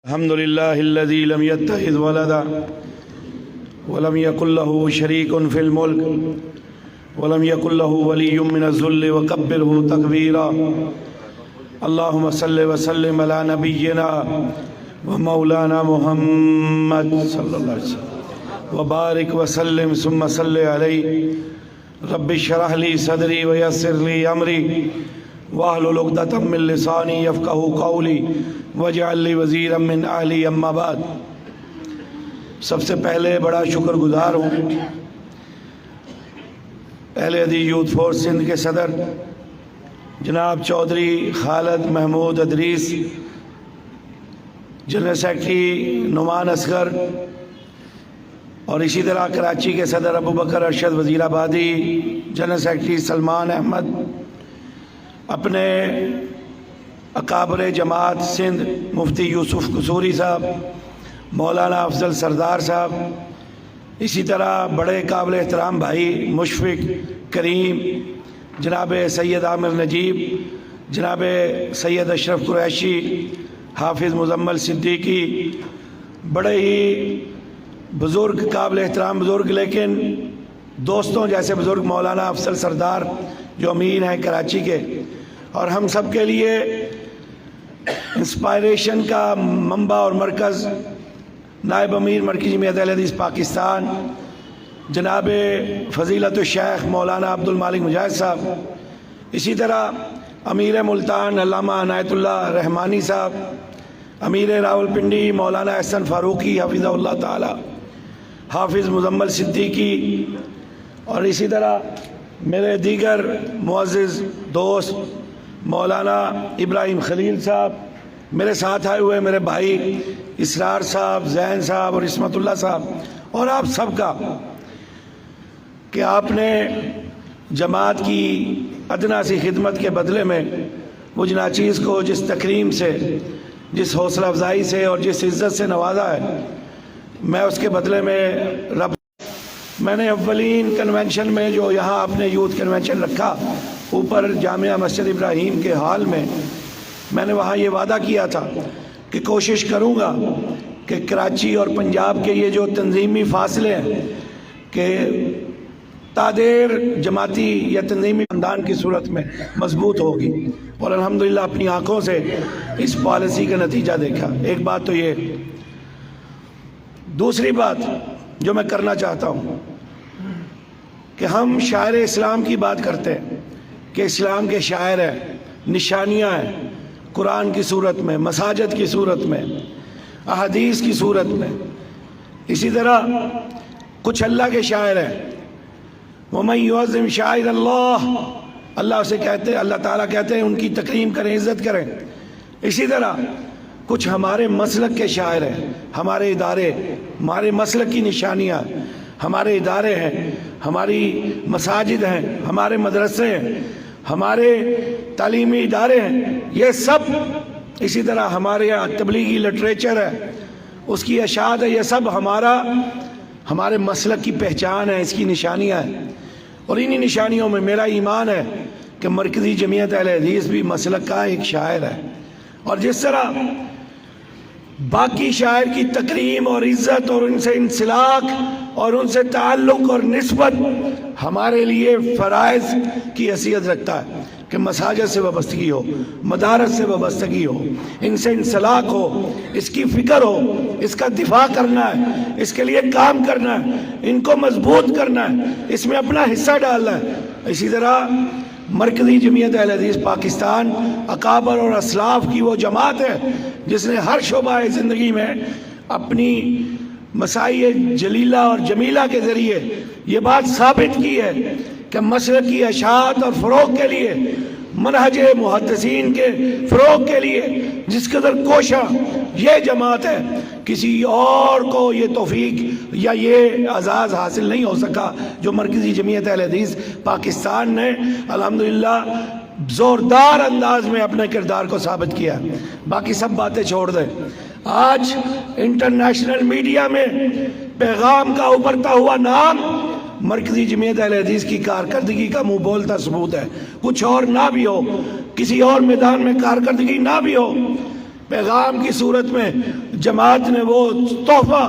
الحمد لله الذي لم يتخذ ولدا ولم يكن له شريك في الملك ولم يكن له ولي من الذل وكبره تكبيرا. اللهم صل وسلم على نبينا ومولانا محمد صلى الله عليه وسلم وبارك وسلم ثم صل عليه. رب اشرح لي صدري ويسر لي امري واحلل عقدۃ من لسانی یفقہوا قولی واجعل لی وزیرا من اہلی. اما بعد، سب سے پہلے بڑا شکر گزار ہوں اہل حدیث یوتھ فورس سندھ کے صدر جناب چودھری خالد محمود ادریس، جنرل سیکرٹری نعمان اصغر، اور اسی طرح کراچی کے صدر ابو بکر ارشد وزیر آبادی، جنرل سیکرٹری سلمان احمد، اپنے اکابر جماعت سندھ مفتی یوسف قصوری صاحب، مولانا افضل سردار صاحب، اسی طرح بڑے قابل احترام بھائی مشفق کریم، جناب سید عامر نجیب، جناب سید اشرف قریشی، حافظ مزمل صدیقی، بڑے ہی بزرگ قابل احترام بزرگ لیکن دوستوں جیسے بزرگ مولانا افضل سردار جو امیر ہیں کراچی کے، اور ہم سب کے لیے انسپائریشن کا منبع اور مرکز نائب امیر مرکزی جمعیت اہل حدیث پاکستان جناب فضیلت الشیخ مولانا عبد المالک مجاہد صاحب، اسی طرح امیر ملتان علامہ عنایت اللہ رحمانی صاحب، امیر راولپنڈی مولانا احسن فاروقی حفظہ اللہ تعالی، حافظ مزمل صدیقی، اور اسی طرح میرے دیگر معزز دوست مولانا ابراہیم خلیل صاحب، میرے ساتھ آئے ہوئے میرے بھائی اسرار صاحب، زین صاحب اور عصمت اللہ صاحب، اور آپ سب کا کہ آپ نے جماعت کی ادنا سی خدمت کے بدلے میں مجھ ناچیز کو جس تکریم سے، جس حوصلہ افزائی سے اور جس عزت سے نوازا ہے، میں اس کے بدلے میں میں نے اولین کنونشن میں جو یہاں اپنے یوتھ کنونشن رکھا اوپر جامعہ مسجد ابراہیم کے ہال میں نے وہاں یہ وعدہ کیا تھا کہ کوشش کروں گا کہ کراچی اور پنجاب کے یہ جو تنظیمی فاصلے ہیں کہ تادیر جماعتی یا تنظیمی خاندان کی صورت میں مضبوط ہوگی، اور الحمدللہ اپنی آنکھوں سے اس پالیسی کا نتیجہ دیکھا. ایک بات تو یہ. دوسری بات جو میں کرنا چاہتا ہوں کہ ہم شاعر اسلام کی بات کرتے ہیں کہ اسلام کے شاعر ہیں، نشانیاں ہیں قرآن کی صورت میں، مساجد کی صورت میں، احادیث کی صورت میں. اسی طرح کچھ اللہ کے شاعر ہیں، وَمَن يُعَظِّمْ شَعَائِرَ اللَّهِ، اللہ اسے کہتے ہیں، اللہ تعالیٰ کہتے ہیں ان کی تکریم کریں، عزت کریں. اسی طرح کچھ ہمارے مسلک کے شاعر ہیں، ہمارے ادارے، ہمارے مسلک کی نشانیاں، ہمارے ادارے ہیں، ہماری مساجد ہیں، ہمارے مدرسے ہیں، ہمارے تعلیمی ادارے ہیں، یہ سب. اسی طرح ہمارے یہاں تبلیغی لٹریچر ہے، اس کی اشاعت ہے، یہ سب ہمارے مسلک کی پہچان ہے، اس کی نشانیاں ہیں. اور انہی نشانیوں میں میرا ایمان ہے کہ مرکزی جمعیت اہل حدیث بھی مسلک کا ایک شاعر ہے. اور جس طرح باقی شاعر کی تکریم اور عزت اور ان سے انسلاک اور ان سے تعلق اور نسبت ہمارے لیے فرائض کی حیثیت رکھتا ہے کہ مساجد سے وابستگی ہو، مدارس سے وابستگی ہو، ان سے انسلاک ہو، اس کی فکر ہو، اس کا دفاع کرنا ہے، اس کے لیے کام کرنا ہے، ان کو مضبوط کرنا ہے، اس میں اپنا حصہ ڈالنا ہے. اسی طرح مرکزی جمعیت اہل حدیث پاکستان اکابر اور اسلاف کی وہ جماعت ہے جس نے ہر شعبہ زندگی میں اپنی مسائی جلیلہ اور جمیلہ کے ذریعے یہ بات ثابت کی ہے کہ مسلک کی اشاعت اور فروغ کے لیے، منہج محدثین کے فروغ کے لیے جس قدر کوشاں یہ جماعت ہے، کسی اور کو یہ توفیق یا یہ اعزاز حاصل نہیں ہو سکا جو مرکزی جمعیت اہل حدیث پاکستان نے الحمدللہ زوردار انداز میں اپنے کردار کو ثابت کیا. باقی سب باتیں چھوڑ دیں. آج انٹرنیشنل میڈیا میں پیغام کا ابھرتا ہوا نام مرکزی جمعیت اہل حدیث کی کارکردگی کا منہ بولتا ثبوت ہے. کچھ اور نہ بھی ہو، کسی اور میدان میں کارکردگی نہ بھی ہو، پیغام کی صورت میں جماعت نے وہ تحفہ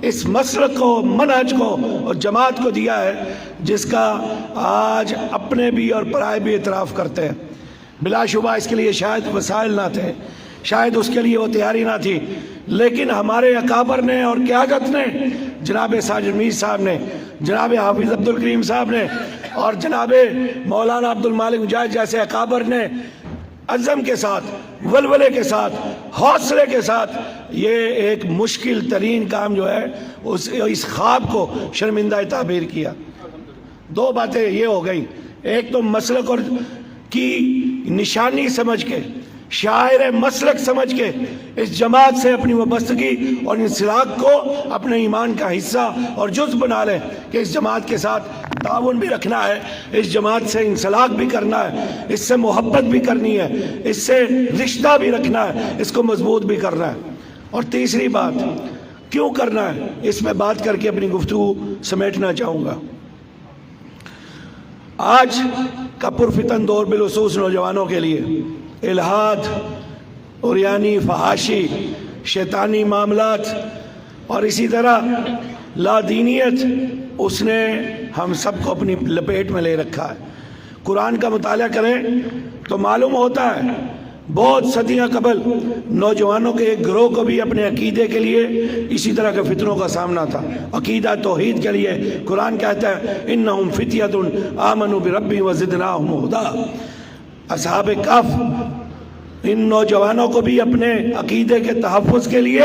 اس مسلک کو، منہج کو اور جماعت کو دیا ہے جس کا آج اپنے بھی اور پرائے بھی اعتراف کرتے ہیں۔ بلا شبہ اس کے لیے شاید وسائل نہ تھے، شاید اس کے لیے وہ تیاری نہ تھی، لیکن ہمارے اکابر نے اور قیادت نے، جناب ساجد میر صاحب نے، جناب حافظ عبد الکریم صاحب نے اور جناب مولانا عبد المالک مجاہد جیسے اکابر نے عزم کے ساتھ، ولولے کے ساتھ، حوصلے کے ساتھ یہ ایک مشکل ترین کام جو ہے اس خواب کو شرمندہ تعبیر کیا۔ دو باتیں یہ ہو گئیں، ایک تو مسلک اور کی نشانی سمجھ کے، شاعر مسلک سمجھ کے اس جماعت سے اپنی وابستگی اور انسلاک کو اپنے ایمان کا حصہ اور جزء بنا لیں کہ اس جماعت کے ساتھ تعاون بھی رکھنا ہے، اس جماعت سے انسلاک بھی کرنا ہے، اس سے محبت بھی کرنی ہے، اس سے رشتہ بھی رکھنا ہے، اس کو مضبوط بھی کرنا ہے۔ اور تیسری بات کیوں کرنا ہے، اس میں بات کر کے اپنی گفتگو سمیٹنا چاہوں گا۔ آج کا پرفتن دور بالخصوص نوجوانوں کے لیے الہاد، عریانی، فحاشی، شیطانی معاملات اور اسی طرح لادینیت، اس نے ہم سب کو اپنی لپیٹ میں لے رکھا ہے۔ قرآن کا مطالعہ کریں تو معلوم ہوتا ہے بہت صدیاں قبل نوجوانوں کے ایک گروہ کو بھی اپنے عقیدے کے لیے اسی طرح کے فتنوں کا سامنا تھا۔ عقیدہ توحید کے لیے قرآن کہتا ہے انہم فتیۃ آمنوا بربہم وزدناہم ھدی۔ اصحاب کہف، ان نوجوانوں کو بھی اپنے عقیدے کے تحفظ کے لیے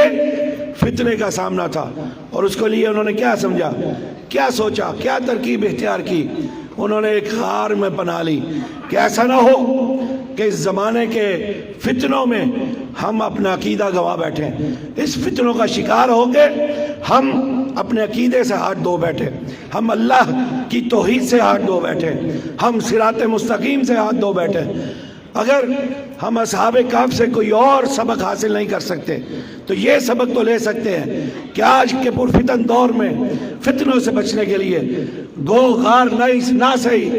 فتنے کا سامنا تھا، اور اس کے لیے انہوں نے کیا سمجھا، کیا سوچا، کیا ترکیب اختیار کی؟ انہوں نے ایک غار میں پناہ لی کہ ایسا نہ ہو کہ اس زمانے کے فتنوں میں ہم اپنا عقیدہ گوا بیٹھیں، اس فتنوں کا شکار ہو کے ہم اپنے عقیدے سے ہاتھ دھو بیٹھے، ہم اللہ کی توحید سے ہاتھ دھو بیٹھے، ہم صراط مستقیم سے ہاتھ دھو بیٹھے۔ اگر ہم اصحاب کہف سے کوئی اور سبق حاصل نہیں کر سکتے تو یہ سبق تو لے سکتے ہیں کہ آج کے پرفتن دور میں فتنوں سے بچنے کے لیے گو غار نہ صحیح،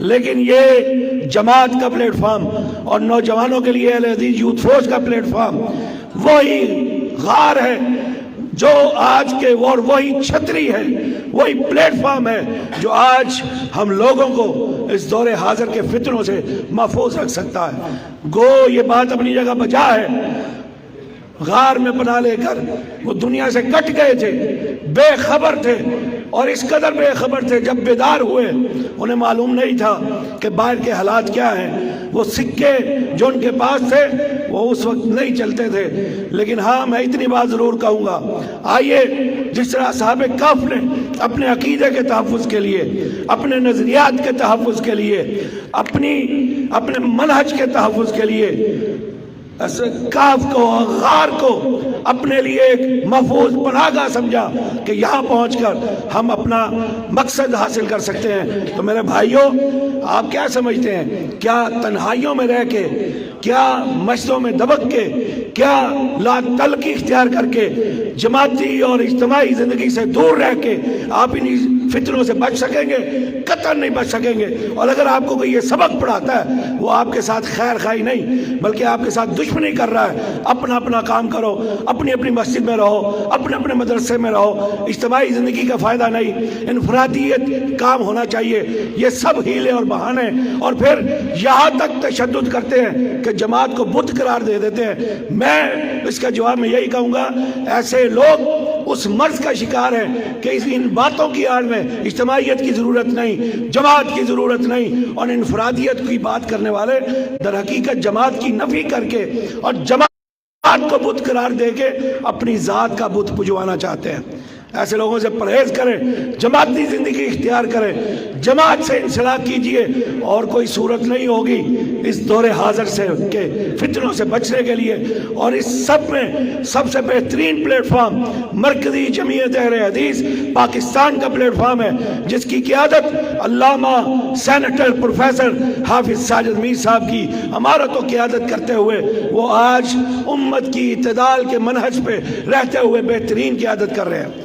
لیکن یہ جماعت کا پلیٹ فارم اور نوجوانوں کے لیے اہل حدیث یوتھ فورس کا پلیٹ فارم وہی غار ہے جو آج کے، اور وہی چھتری ہے، وہی پلیٹ فارم ہے جو آج ہم لوگوں کو اس دور حاضر کے فتنوں سے محفوظ رکھ سکتا ہے۔ گو یہ بات اپنی جگہ بجا ہے، غار میں پناہ لے کر وہ دنیا سے کٹ گئے تھے، بے خبر تھے، اور اس قدر بے خبر تھے جب بیدار ہوئے انہیں معلوم نہیں تھا کہ باہر کے حالات کیا ہیں۔ وہ سکے جو ان کے پاس تھے وہ اس وقت نہیں چلتے تھے، لیکن ہاں میں اتنی بات ضرور کہوں گا، آئیے جس طرح اصحاب کہف نے اپنے عقیدے کے تحفظ کے لیے، اپنے نظریات کے تحفظ کے لیے، اپنے منہج کے تحفظ کے لیے کہف کو، غار کو اپنے لیے ایک محفوظ پناہ گاہ سمجھا کہ یہاں پہنچ کر ہم اپنا مقصد حاصل کر سکتے ہیں، تو میرے بھائیوں آپ کیا سمجھتے ہیں، کیا تنہائیوں میں رہ کے، کیا مسجدوں میں دبک کے، کیا لا تلقی اختیار کر کے، جماعتی اور اجتماعی زندگی سے دور رہ کے آپ انہی فتنوں سے بچ سکیں گے؟ قطعاً نہیں بچ سکیں گے۔ اور اگر آپ کو کوئی یہ سبق پڑھاتا ہے وہ آپ کے ساتھ خیر خواہی نہیں بلکہ آپ کے ساتھ دشمنی کر رہا ہے۔ اپنا اپنا کام کرو، اپنی اپنی مسجد میں رہو، اپنے اپنے مدرسے میں رہو، اجتماعی زندگی کا فائدہ نہیں، انفرادیت کام ہونا چاہیے۔ یہ سب ہیلے اور بہانے، اور پھر یہاں تک تشدد کرتے ہیں کہ جماعت کو بت قرار دے دیتے ہیں۔ میں اس کا جواب میں یہی کہوں گا، ایسے لوگ اس مرض کا شکار ہیں کہ ان باتوں کی آڑ میں اجتماعیت کی ضرورت نہیں، جماعت کی ضرورت نہیں، اور انفرادیت کی بات کرنے والے در حقیقت جماعت کی نفی کر کے اور جماعت کو بت قرار دے کے اپنی ذات کا بت پجوانا چاہتے ہیں۔ ایسے لوگوں سے پرہیز کریں، جماعتی زندگی اختیار کریں، جماعت سے انسلاک کیجئے، اور کوئی صورت نہیں ہوگی اس دور حاضر سے کے فتنوں سے بچنے کے لیے۔ اور اس سب میں سب سے بہترین پلیٹ فارم مرکزی جمعیت اہل حدیث پاکستان کا پلیٹ فارم ہے، جس کی قیادت علامہ سینیٹر پروفیسر حافظ ساجد میر صاحب کی امارت و قیادت کرتے ہوئے وہ آج امت کی اعتدال کے منہج پہ رہتے ہوئے بہترین قیادت کر رہے ہیں۔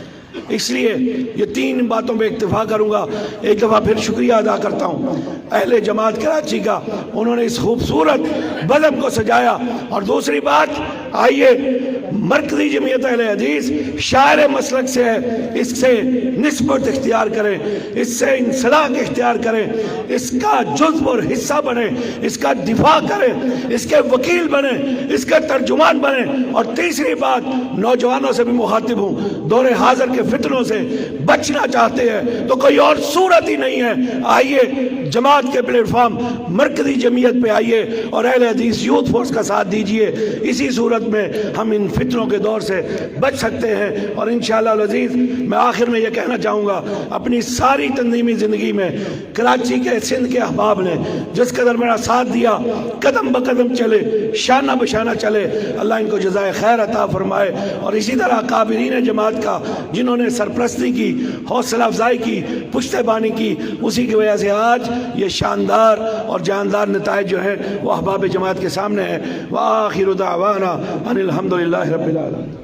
اس لیے یہ تین باتوں پہ اکتفا کروں گا۔ ایک دفعہ پھر شکریہ ادا کرتا ہوں اہل جماعت کراچی کا، انہوں نے اس خوبصورت بزم کو سجایا، اور دوسری بات آئیے مرکزی جمعیت اہل حدیث شاعر مسلک سے ہے، اس سے نسبت اختیار کریں، اس سے انسلاک اختیار کریں، اس کا جزو اور حصہ بنیں، اس کا دفاع کریں، اس کے وکیل بنیں، اس کے ترجمان بنیں۔ اور تیسری بات، نوجوانوں سے بھی مخاطب ہوں، دور حاضر کے فتنوں سے بچنا چاہتے ہیں تو کوئی اور صورت ہی نہیں ہے، آئیے جماعت کے پلیٹ فارم مرکزی جمعیت پہ آئیے اور اہل حدیث یوتھ فورس کا ساتھ دیجئے۔ اسی صورت میں ہم ان فتنوں کے دور سے بچ سکتے ہیں۔ اور انشاءاللہ العزیز میں آخر میں یہ کہنا چاہوں گا، اپنی ساری تنظیمی زندگی میں کراچی کے سندھ کے احباب نے جس قدر میرا ساتھ دیا، قدم بقدم چلے، شانہ بشانہ چلے، اللہ ان کو جزائے خیر عطا فرمائے۔ اور اسی طرح کابرین جماعت کا جنہوں نے سرپرستی کی، حوصلہ افزائی کی، پشتیبانی کی، اسی کی وجہ سے آج یہ شاندار اور جاندار نتائج جو ہیں وہ احباب جماعت کے سامنے ہیں۔ وآخر دعوانا ان الحمدللہ رب العالمین۔